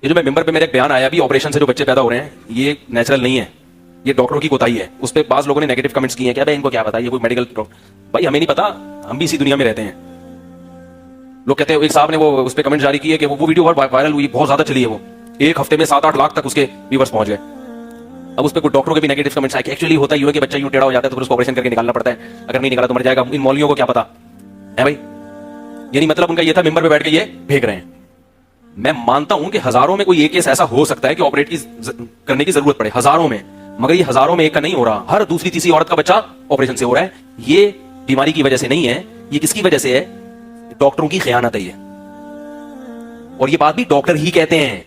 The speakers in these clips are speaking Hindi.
ये जो मैं मेंबर पे मेरा एक बयान आया अभी, ऑपरेशन से जो बच्चे पैदा हो रहे हैं ये नेचुरल नहीं है, ये डॉक्टरों की कोताही है। उस पर बाज लोगों ने नेगेटिव कमेंट्स किए हैं कि भाई इनको क्या पता, ये कोई मेडिकल भाई हमें नहीं पता, हम भी इसी दुनिया में रहते हैं। लोग कहते हैं, एक साहब ने वो उस पर कमेंट जारी किए कि वो वीडियो वायरल हुई, बहुत ज्यादा चली है, वो एक हफ्ते में 7-8 लाख तक उसके व्यूअर्स पहुंच गए। अब उस पर कुछ डॉक्टरों के भी नेगेटिव कमेंट्स आए कि एक्चुअली होता ही है कि बच्चा यूं टेढ़ा हो जाता है तो फिर उसको ऑपरेशन करके निकालना पड़ता है, अगर नहीं निकाला तो मर जाएगा। इन मौलवियों को क्या पता है भाई? यानी मतलब उनका ये था मेंबर पे बैठ के ये फेंक रहे हैं। मैं मानता हूं कि हजारों में कोई एक केस ऐसा हो सकता है कि ऑपरेट करने की जरूरत पड़े, हजारों में, मगर ये हजारों में एक का नहीं हो रहा। हर दूसरी तीसरी औरत का बच्चा ऑपरेशन से हो रहा है। ये बीमारी की वजह से नहीं है, ये किसकी वजह से है? डॉक्टरों की खयानत है ये। और ये बात भी डॉक्टर ही कहते हैं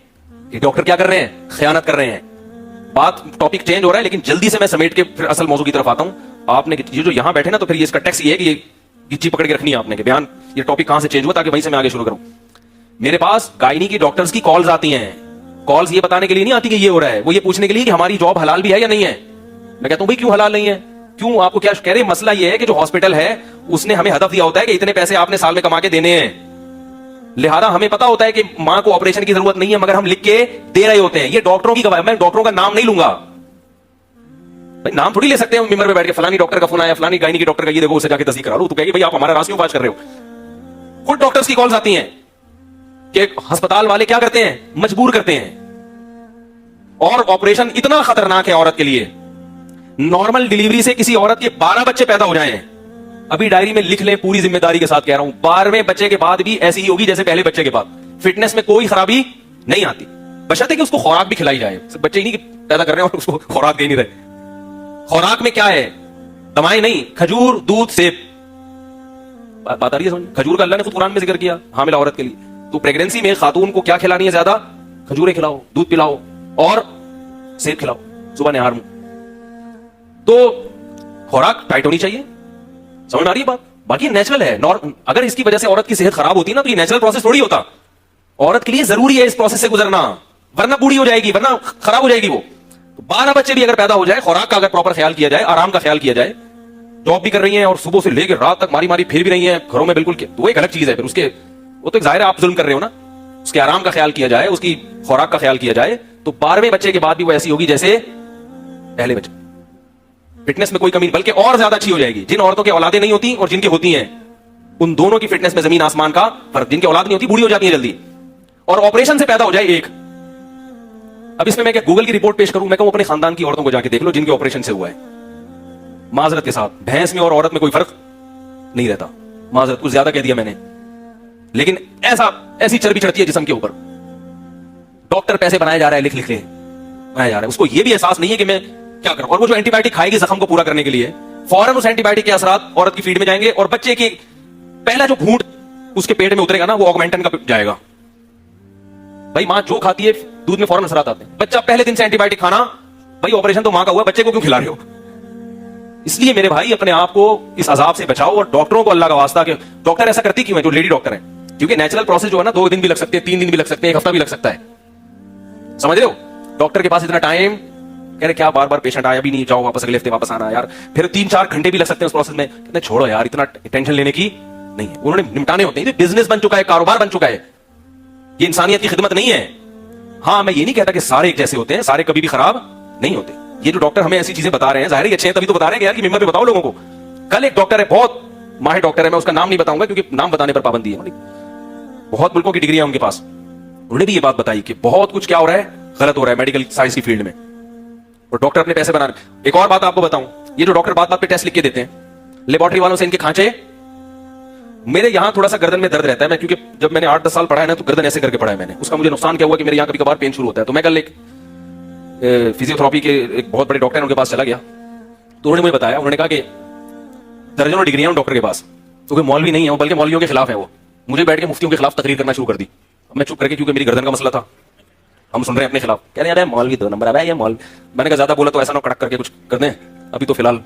कि डॉक्टर क्या कर रहे हैं? खयानत कर रहे हैं। बात टॉपिक चेंज हो रहा है, लेकिन जल्दी से मैं समेट के फिर असल मौजू की तरफ आता हूं। आपने ये जो यहां बैठे ना, तो फिर ये इसका टैक्स ये है कि ये गिच्ची पकड़ के रखनी है आपने कि बयान, ये टॉपिक कहां से चेंज हुआ, ताकि वहीं से मैं आगे शुरू करूं। मेरे पास गायनी की डॉक्टर्स की कॉल्स आती हैं। कॉल्स ये बताने के लिए नहीं आती कि ये हो रहा है, वो ये पूछने के लिए कि हमारी जॉब हलाल भी है या नहीं है। मैं कहता हूं भाई क्यों हलाल नहीं है? क्यों? आपको क्या कह रहे? मसला ये है कि जो हॉस्पिटल है उसने हमें हदफ दिया होता है कि इतने पैसे आपने साल में कमा के देने हैं, लिहाजा हमें पता होता है कि मां को ऑपरेशन की जरूरत नहीं है, मगर हम लिख के दे रहे होते हैं। ये डॉक्टरों की गवाही। मैं डॉक्टरों का नाम नहीं लूंगा भाई, नाम थोड़ी ले सकते हैं मेंबर पे बैठ के, फलानी डॉक्टर का फोन आया, फलानी गायनी की डॉक्टर का, ये देखो उसे जाके तस्दीक करा लो। तो कहेगी भाई आप हमारा रास क्यों बात कर रहे हो? खुद डॉक्टर्स की कॉल्स आती हैं कि अस्पताल वाले क्या करते हैं? मजबूर करते हैं। और ऑपरेशन इतना खतरनाक है औरत के लिए, नॉर्मल डिलीवरी से किसी औरत के 12 बच्चे पैदा हो जाएं, अभी डायरी में लिख लें, पूरी जिम्मेदारी के साथ कह रहा हूं, 12वें बच्चे के बाद भी ऐसी ही होगी जैसे पहले बच्चे के बाद। फिटनेस में कोई खराबी नहीं आती, बशर्ते कि उसको खुराक भी खिलाई जाए। बच्चे ही नहीं पैदा कर रहे हैं और उसको खुराक दे नहीं रहे। खुराक में क्या है? दवाएं नहीं, खजूर, दूध, सेब। बात आ रही है समझ? खजूर का अल्लाह ने खुद कुरान में जिक्र किया हामिला औरत के लिए। तो प्रेगनेंसी में खातून को क्या खिलानी है? ज्यादा खजूरें खिलाओ, दूध पिलाओ और सेब खिलाओ सुबह निहार में। तो खुराक टाइट होनी चाहिए। समझ में आ रही है बात? बाकी नेचुरल है। अगर इसकी वजह से औरत की सेहत खराब होती ना, तो ये नेचुरल प्रोसेस थोड़ी होता। औरत के लिए जरूरी है इस प्रोसेस से गुजरना, वरना बूढ़ी हो जाएगी, वरना खराब हो जाएगी वो। तो 12 बच्चे भी अगर पैदा हो जाए, खुराक का अगर प्रॉपर ख्याल किया जाए, आराम का ख्याल किया जाए, जॉब भी कर रही हैं और सुबह से लेकर रात तक मारी मारी फिर भी रही हैं घरों में, बिल्कुल, तो एक अलग चीज है। फिर उसके वो तो जाहिर है आप जुल्म कर रहे हो ना। उसके आराम का ख्याल किया जाए, उसकी खुराक का ख्याल किया जाए, तो 12वें बच्चे के बाद भी वो ऐसी होगी जैसे पहले बच्चे। फिटनेस में कोई कमी, बल्कि और ज्यादा अच्छी हो जाएगी। जिन औरतों की औलादें नहीं होती और जिनकी होती हैं, उन दोनों की फिटनेस में जमीन आसमान का फर्क। जिनकी औलाद नहीं होती बूढ़ी हो जाती है जल्दी, और ऑपरेशन से पैदा हो जाए एक। अब इसमें मैं क्या गूगल की रिपोर्ट पेश करूं? मैं कहूं अपने खानदान की औरतों को जाके देख लो जिनके ऑपरेशन से हुआ है। माजरत के साथ, भैंस में और औरत में कोई फर्क नहीं रहता। माजरत कुछ ज्यादा कह दिया मैंने, लेकिन ऐसी चर्बी चढ़ती है जिस्म के ऊपर। डॉक्टर पैसे बनाया जा रहा है, लिख लिख के बनाया जा रहा है। उसको यह भी एहसास नहीं है कि मैं क्या करूं। और वो जो एंटीबायोटिक खाएगी जख्म को पूरा करने के लिए, फौरन उस एंटीबायोटिक के असरात औरत की फीड में जाएंगे, और बच्चे की पहला जो घूंट उसके पेट में उतरेगा ना, वो ऑगमेंटन का जाएगा। भाई मां जो खाती है दूध में फौरन असरात आते हैं। बच्चा पहले दिन से एंटीबायोटिक खाना, भाई ऑपरेशन तो मां का हुआ, बच्चे को क्यों खिला रहे हो? इसलिए मेरे भाई अपने आप को इस अजाब से बचाओ। और डॉक्टरों को अल्लाह का वास्ता के, डॉक्टर ऐसा करती क्यों है जो लेडी डॉक्टर है? क्योंकि नेचुरल प्रोसेस जो है ना, 2 दिन भी लग सकते हैं, 3 दिन भी लग सकते हैं, 1 हफ्ता भी लग सकता है। समझ रहे हो? डॉक्टर के पास इतना टाइम, कह रहे क्या बार बार पेशेंट आया भी नहीं, जाओ वापस अगले हफ्ते वापस आना यार। फिर 3-4 घंटे भी लग सकते हैं उस प्रोसेस में। कहते छोड़ो यार, इतना टेंशन लेने की नहीं है, उन्होंने निपटाने होते हैं। बिजनेस बन चुका है, कारोबार बन चुका है, ये इंसानियत की खिदमत नहीं है। हाँ, मैं ये नहीं कहता कि सारे एक जैसे होते हैं, सारे कभी भी खराब नहीं होते। ये जो डॉक्टर हमें ऐसी चीजें बता रहे हैं, जाहिर है अच्छे हैं, तभी तो बता रहे हैं यार कि मेंबर पे बताओ लोगों को। कल एक डॉक्टर है, बहुत माहिर डॉक्टर है, मैं उसका नाम नहीं बताऊंगा क्योंकि नाम बताने पर पाबंदी है, बहुत मुल्कों की डिग्री है उनके पास। उन्होंने भी ये बात बताई कि बहुत कुछ क्या हो रहा है, गलत हो रहा है मेडिकल साइंस की फील्ड में, और डॉक्टर अपने पैसे बना रहे। एक और बात आपको बताऊं, ये जो डॉक्टर बात बात पे टेस्ट लिख के देते हैं, लेबोरेटरी वालों से इनके खांचे। मेरे यहां थोड़ा सा गर्दन में दर्द रहता है, मैं क्योंकि जब मैंने 8-10 साल पढ़ा है ना, तो गर्दन ऐसे करके पढ़ा है मैंने। उसका मुझे नुकसान क्या हुआ कि मेरे यहां कभी कभार पेन शुरू होता है। तो मैं कल एक फिजियोथेरेपी के एक बहुत बड़े डॉक्टर हैं, उनके पास चला गया। तो उन्होंने मुझे बताया, उन्होंने कहा कि दर्जनों डिग्रियां उन डॉक्टर के पास, तो कोई मौलवी नहीं है, बल्कि मौलवियों के खिलाफ है वो। मुझे बैठ के मुफ्तियों के खिलाफ तकरीर करना शुरू कर दी। अब मैं चुप करके, क्योंकि मेरी गर्दन का मसला था, हम सुन रहे हैं अपने खिलाफ, कह रहे हैं मौलवी 2 नंबर है ये मौलवी। मैंने कहा ज्यादा बोला तो ऐसा ना कड़क करके कुछ कर दें, अभी तो फिलहाल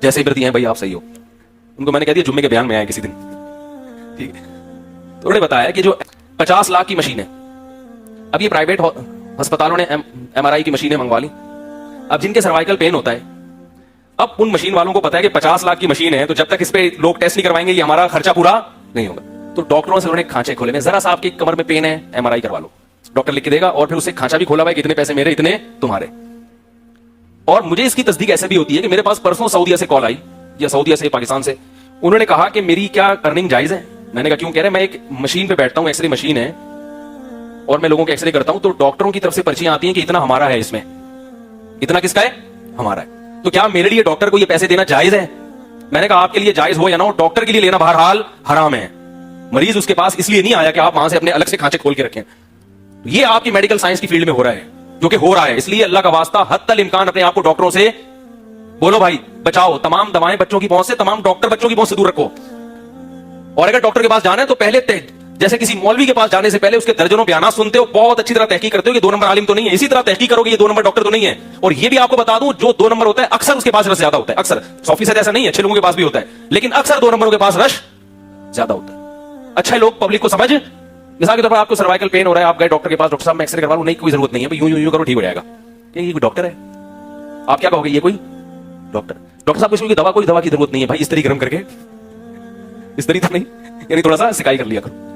जैसे ही प्रति हैं भाई आप सही हो। उनको मैंने कह दिया जुम्मे के बयान में आए किसी दिन, ठीक है। तो उन्होंने बताया कि जो 50 लाख की मशीन है, अब ये प्राइवेट अस्पतालों ने MRI की मशीनें मंगवा ली। अब जिनके सर्वाइकल पेन होता है, अब उन मशीन वालों को पता है कि 50 लाख की मशीन है, तो जब तक इस पे लोग टेस्ट नहीं करवाएंगे, ये हमारा खर्चा पूरा नहीं होगा। तो डॉक्टरों से उन्होंने खांचे खोले में, जरा सा आपकी कमर में पेन है, MRI करवा लो। डॉक्टर लिख के देगा और फिर उसे खांचा भी खोला हुआ है कि इतने पैसे मेरे, इतने तुम्हारे। और मुझे इसकी तस्दीक ऐसे भी होती है कि मेरे पास परसों सऊदीया से कॉल आई, या सऊदीया से पाकिस्तान से। उन्होंने कहा कि मेरी क्या अर्निंग जायज है? मैंने कहा क्यों? कह रहे मैं एक मशीन पे बैठता हूं, एक्सरे मशीन है, और मैं लोगों के एक्सरे करता हूं, तो डॉक्टरों की तरफ से पर्चियां आती हैं कि इतना हमारा है, इसमें इतना किसका है? हमारा है। तो क्या मेरे लिए डॉक्टर को ये पैसे देना जायज है? मैंने कहा आपके लिए जायज हो या ना हो, डॉक्टर के लिए लेना बहरहाल हराम है। मरीज उसके पास इसलिए नहीं आया कि आप वहां से अपने अलग से खांचे खोल के रखें। ये आपकी मेडिकल साइंस की फील्ड में हो रहा है, जो कि हो रहा है। इसलिए अल्लाह का वास्ता हद इम्कान अपने आप को डॉक्टरों से बोलो भाई बचाओ, तमाम दवाएं बच्चों की पहुंच से, तमाम डॉक्टर बच्चों की पहुंच से दूर रखो। और अगर डॉक्टर के पास जाना है तो पहले जैसे किसी मौलवी के पास जाने से पहले उसके दर्जनों बयान सुनते हो, बहुत अच्छी तरह तहकीक करते हो कि 2 नंबर आलिम तो नहीं है, इसी तरह तहकीक करोगे ये 2 नंबर डॉक्टर तो नहीं है। और ये भी आपको बता दूं, जो 2 नंबर होता है अक्सर उसके पास रश ज्यादा होता है। अक्सर 100% ऐसा नहीं है, अच्छे लोगों के पास भी होता है, लेकिन अक्सर 2 नंबरों के पास रश ज्यादा होता है। अच्छे लोग पब्लिक को समझ, मिसाल के तौर पर आपको सर्वाइकल पेन हो रहा है, आप गए डॉक्टर के पास, डॉक्टर साहब मैं एक्सरे करवा लूं, नहीं कोई जरूरत नहीं है, यूं यूं यूं करो ठीक हो जाएगा। ये कोई डॉक्टर है? आप क्या कहोगे? ये कोई डॉक्टर? डॉक्टर साहब इसको कोई दवा की जरूरत नहीं है भाई, इस तरीके गर्म करके, इस तरीके तो नहीं, यानी थोड़ा सा सिकाई कर लिया करो।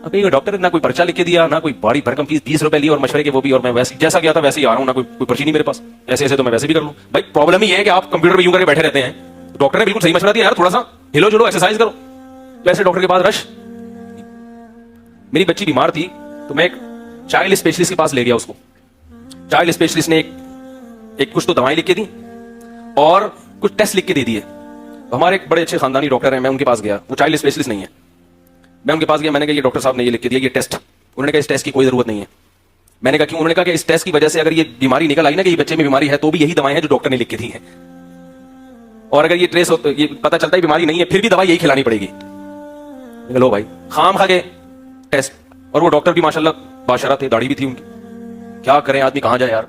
अब ये डॉक्टर ना कोई पर्चा लिख के दिया, ना कोई बड़ी भरकम फीस 20 रुपए ली और मशवरे के वो भी, और मैं वैसे जैसा गया था वैसे ही आ रहा हूं, ना कोई पर्ची नहीं मेरे पास, ऐसे ऐसे तो मैं वैसे भी कर लूं। भाई प्रॉब्लम ही है कि आप कंप्यूटर पे यूं करके बैठे रहते हैं। डॉक्टर ने बिल्कुल सही मशवरा दिया, यार थोड़ा सा हिलो जुलो, एक्सरसाइज करो। वैसे डॉक्टर के पास रश। मेरी बच्ची बीमार थी तो मैं एक चाइल्ड स्पेशलिस्ट के पास ले गया उसको। चाइल्ड स्पेशलिस्ट ने एक कुछ तो दवाएं लिख के दी और कुछ टेस्ट लिख के दे दिए। हमारे एक बड़े अच्छे खानदानी डॉक्टर हैं, मैं उनके पास गया, वो चाइल्ड स्पेशलिस्ट नहीं है। मैं उनके पास गया, मैंने कहा ये डॉक्टर साहब ने ये लिख के दिया, ये टेस्ट। उन्होंने कहा इस टेस्ट की कोई जरूरत नहीं है। मैंने कहा क्यों? उन्होंने कहा कि इस टेस्ट की वजह से अगर ये बीमारी निकल आई ना कि ये बच्चे में बीमारी है, तो भी यही दवाएं हैं जो डॉक्टर ने लिख के दी है, और अगर ये ट्रेस हो, ये पता चलता है बीमारी नहीं है, फिर भी दवाई यही खिलानी पड़ेगी। लो भाई खाम खा गए टेस्ट। और वो डॉक्टर भी माशाल्लाह बाशरा थे, दाढ़ी भी थी उनकी। क्या करें आदमी, कहां जाए यार?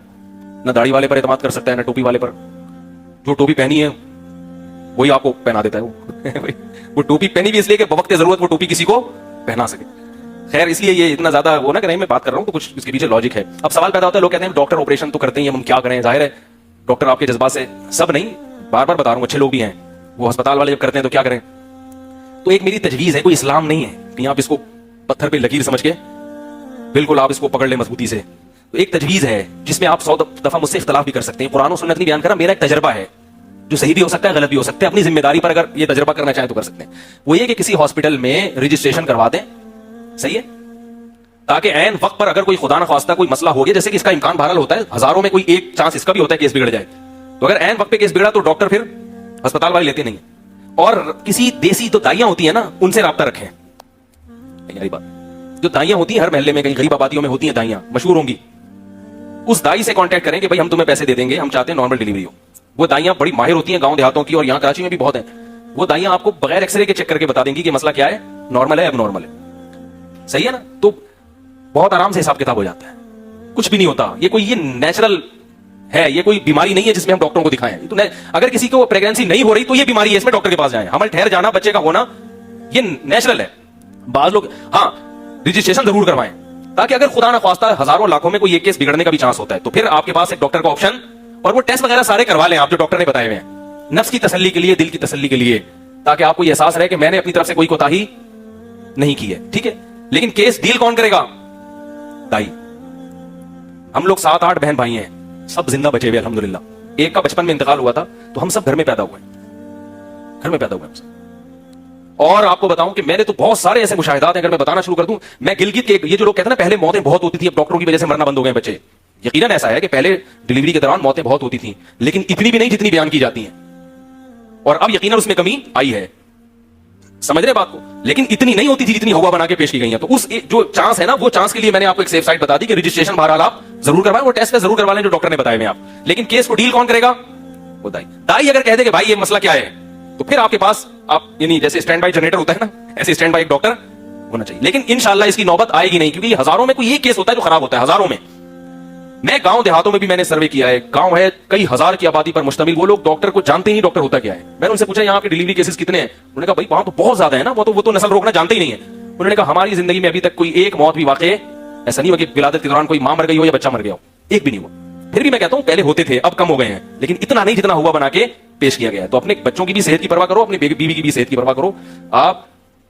ना दाढ़ी वाले पर एतमाद कर सकता है, ना टोपी वाले पर। जो टोपी पहनी है वही आपको पहना देता है वो टोपी पहनी भी इसलिए कि वक्त जरूरत वो टोपी किसी को पहना सके। खैर इसलिए ये इतना ज्यादा वो ना करें, मैं बात कर रहा हूं तो कुछ इसके पीछे लॉजिक है। अब सवाल पैदा होता है, लोग कहते हैं डॉक्टर ऑपरेशन तो करते हैं, हम क्या करें? जाहिर है डॉक्टर आपके जज्बात से, सब नहीं, बार बार बता रहा हूं, अच्छे लोग भी हैं, वो अस्पताल वाले जब करते हैं तो क्या करें? तो एक मेरी तजवीज है, कोई इस्लाम नहीं है कि आप इसको पत्थर पे लकीर समझ के बिल्कुल आप इसको पकड़ ले मजबूती से। तो एक तजवीज है जिसमें आप 100 दफा मुझसे इख्तलाफ भी कर सकते हैं, कुरान और सुन्नत नहीं बयान करा, मेरा एक तजर्बा है जो सही भी हो सकता है, गलत भी हो सकता है, अपनी जिम्मेदारी पर अगर ये तजर्बा करना चाहे तो कर सकते हैं। वो ये कि किसी हॉस्पिटल में रजिस्ट्रेशन करवा दें, सही है, ताकि ऐन वक्त पर अगर कोई खुदा न ख्वास्ता कोई मसला हो गया, जैसे कि इसका इम्कान बहरहाल होता है, हजारों में कोई एक चांस इसका भी होता है केस बिगड़ जाए, तो अगर ऐन वक्त पे केस बिगड़ा तो डॉक्टर फिर अस्पताल वाले लेते नहीं। और किसी देसी जो दाइयां होती है ना, उनसे राब्ता रखें। यारी बात, जो दाइयां होती हैं हर महल्ले में, कहीं गरीब आबादियों में होती हैं दाइयां, मशहूर होंगी, उस दाई से कांटेक्ट करें कि भाई हम तुम्हें पैसे दे देंगे, हम चाहते हैं नॉर्मल डिलीवरी हो। वो दाइयां बड़ी माहिर होती हैं गांव देहातों की, और यहां कराची में भी बहुत है। वो दाइयां आपको बगैर एक्सरे के चेक करके बता देंगी कि मसला क्या है, नॉर्मल है, एबनॉर्मल है, सही है ना? तो बहुत आराम से हिसाब किताब हो जाता है, कुछ भी नहीं होता। ये कोई ये नेचुरल है, ये कोई बीमारी नहीं है जिसमें हम डॉक्टरों को दिखाएं। तो अगर किसी को प्रेगनेंसी नहीं हो रही तो ये बीमारी है, इसमें डॉक्टर के पास जाएं। हमारे ठहर जाना, बच्चे का होना, ये नेचुरल है। बाज लोग हाँ रजिस्ट्रेशन जरूर करवाएं, ताकि अगर खुदा ना ख्वास्ता हजारों लाखों में कोई एक केस बिगड़ने का भी चांस होता है तो फिर आपके पास एक डॉक्टर का ऑप्शन, और वो टेस्ट वगैरह सारे करवा लें आप जो डॉक्टर ने बताए हुए हैं, नफ्स की तसल्ली के लिए, दिल की तसल्ली के लिए, ताकि आपको एहसास रहे कि मैंने अपनी तरफ से कोई कोताही नहीं की है, ठीक है? लेकिन केस डील कौन करेगा? दाई। हम लोग 7-8 बहन भाई हैं, सब जिंदा बचे हुए अल्हम्दुलिल्लाह। एक का बचपन में इंतकाल हुआ था, तो हम सब घर में पैदा हुए, घर में पैदा हुए हम सब। और आपको बताऊं कि मैंने तो बहुत सारे ऐसे मुशाहिदात हैं, अगर मैं बताना शुरू कर दूं, मैं गिलगित के, ये जो लोग कहते हैं ना पहले मौतें बहुत होती थी, अब डॉक्टरों की वजह से मरना बंद हो गए बच्चे, यकीनन ऐसा है कि पहले डिलीवरी के दौरान मौतें बहुत होती थी, लेकिन इतनी भी नहीं जितनी बयान की जाती हैं, और अब यकीनन उसमें कमी आई है, समझ रहे बात को? लेकिन इतनी नहीं होती थी जितनी हवा बना के पेश की गई है। तो उस जो चांस है ना, वो चांस के लिए मैंने आपको एक सेफ साइड बता दी कि रजिस्ट्रेशन बहरहाल आप जरूर करवाएं, वो टेस्ट जरूर करवा लें जो डॉक्टर ने बताए हुए आप। लेकिन केस को डील कौन करेगा? वो दाई। दाई अगर कह दे कि भाई ये मसला क्या है, तो फिर आपके पास आप यानी जैसे स्टैंड बाय जनरेटर होता है ना, ऐसे स्टैंड बाय एक डॉक्टर होना चाहिए। लेकिन इंशाल्लाह इसकी नौबत आएगी नहीं, क्योंकि हजारों में कोई एक केस होता है जो खराब होता है, हजारों में। मैं गांव देहातों में भी मैंने सर्वे किया है, गांव है कई हजार की आबादी पर मुश्तमिल, वो लोग डॉक्टर को जानते ही नहीं डॉक्टर होता क्या है। मैंने उनसे पूछा यहाँ के डिलीवरी केसेस कितने हैं? उन्होंने कहा भाई वहां तो बहुत ज्यादा है ना, वो तो नस्ल रोकना जानते ही नहीं है। उन्होंने कहा हमारी जिंदगी में अभी तक कोई एक मौत भी वाकई ऐसा नहीं हुआ कि विलादत के दौरान कोई मां मर गई हो या बच्चा मर गया हो, एक भी नहीं हुआ। फिर भी मैं कहता हूं पहले होते थे, अब कम हो गए हैं, लेकिन इतना नहीं जितना हुआ बना के पेश किया गया है। तो अपने बच्चों की भी सेहत की परवाह करो, अपनी बीवी की भी सेहत की परवाह करो। आप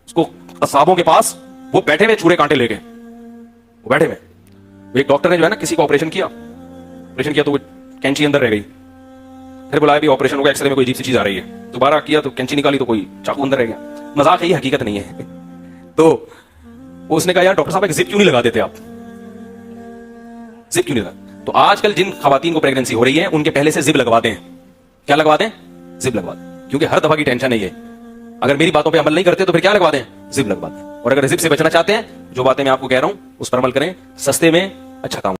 उसको कसाबों के पास वो बैठे हुए छुरे कांटे लेके, वो बैठे हुए एक डॉक्टर ने जो है ना किसी को ऑपरेशन किया तो वो कैंची अंदर रह गई, फिर बुलाया भी ऑपरेशन हो गया, एक्सरे में कोई अजीब सी चीज आ रही है, दोबारा किया तो कैंची निकाली तो कोई चाकू अंदर रह गया। मजाक है, ये हकीकत नहीं है। तो उसने कहा यार डॉक्टर साहब एक जिप क्यों नहीं लगा देते आप, जिप क्यों नहीं लगा। तो आजकल जिन खवातीन को प्रेगनेंसी हो रही है उनके पहले से जिप लगवा दें। क्या लगवा दें? जिप लगवा दें, क्योंकि हर दफा की टेंशन है ये। अगर मेरी बातों पे अमल नहीं करते तो फिर क्या लगवा दें? जिप लगवा दें। और अगर जिप से बचना चाहते हैं, जो बातें मैं आपको कह रहा हूं उस पर अमल करें, सस्ते में अच्छा काम।